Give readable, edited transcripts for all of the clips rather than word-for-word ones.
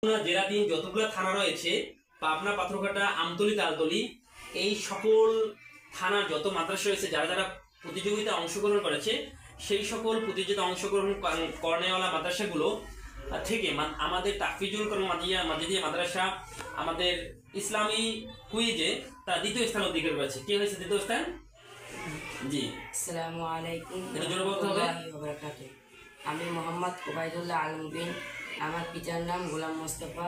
জেলাধীন যতগুলো থানা রয়েছে পাবনা, পাথরঘাটা, আমতলী, তালতলী, এই সকল থানার যত মাদ্রাসা রয়েছে যারা যারা প্রতিযোগিতায় অংশগ্রহণ করেছে সেই সকল প্রতিযোগিতায় অংশগ্রহণ করেনেওয়ালা মাদ্রাসাগুলো থেকে আমাদের তাহফিজুল কোরআন মাজিদিয়া মাদ্রাসা আমাদের ইসলামী কুইজে তার দ্বিতীয় স্থান অধিকার করেছে। কে হয়েছে দ্বিতীয় স্থান? জি, আসসালামু আলাইকুম। আমি মোহাম্মদ ওবায়দুল্লাহ আলমগীর। আমার পিতার নাম গোলাম মোস্তফা।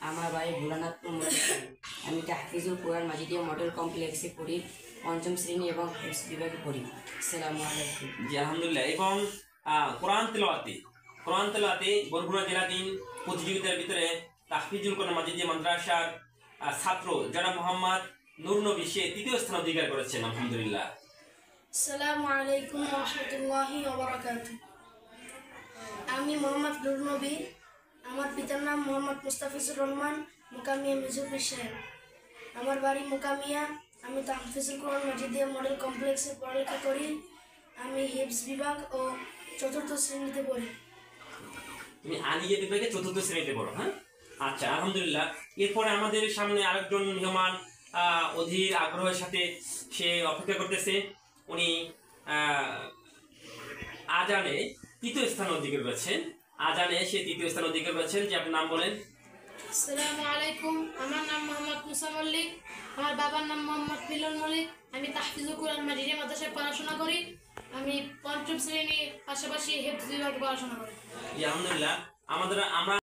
আমার বাড়ি ভোলানাথপুর মসজিদ। আমি তাহফিজুল কোরআন মাজিদিয়া মডেল কমপ্লেক্সে পড়ি, পঞ্চম শ্রেণী এবং হিফজ বিভাগে পড়ি। আসসালামু আলাইকুম। জি, আলহামদুলিল্লাহ। এবং কোরআন তেলাওয়াতে বরগুনা জেলাধীন প্রতিযোগিতার ভিতরে তাহফিজুল কোরআন মাজিদিয়া মাদ্রাসার ছাত্র যারা মোহাম্মদ নূর নবী সে তৃতীয় স্থান অধিকার করেছেন। আলহামদুলিল্লাহ। আসসালামু আলাইকুম ওয়া রাহমাতুল্লাহি ওয়া বারাকাতুহু। আমি মোহাম্মদ নূর নবী। আমার পিতার নাম মোহাম্মদ মুস্তাফিজুর রহমান, মুকামিয়া মিজুরপুর সাহেব। আমার বাড়ি মুকামিয়া। আমি তাহফিজুল কোরআন মাজিদিয়া মডেল কমপ্লেক্সে পড়ালেখা করি। আমি হিফজ বিভাগ ও চতুর্থ শ্রেণীতে পড়ি। তুমি আলিয়া বিভাগে চতুর্থ শ্রেণীতে পড়ো? হ্যাঁ, আচ্ছা, আলহামদুলিল্লাহ। এরপরে আমাদের সামনে আরেকজন মেহমান অধীর আগ্রহের সাথে সে অপেক্ষা করতেছে। উনি আজানে তৃতীয় স্থান অধিকার করেছেন। সে তৃতীয় স্থান অধিকার করেছেন। যে আপনার নাম বলেন? আসসালামু আলাইকুম। আমার নাম মোহাম্মদ মুসা মল্লিক। আমার বাবার নাম মোহাম্মদ মিলন মল্লিক। আমি তাহফিজুল কোরআন মাজিদিয়া মাদ্রাসায় পড়াশোনা করি। আমি পঞ্চম শ্রেণী পাশাপাশি হিফজ বিভাগে পড়াশোনা করি। আলহামদুলিল্লাহ। আমরা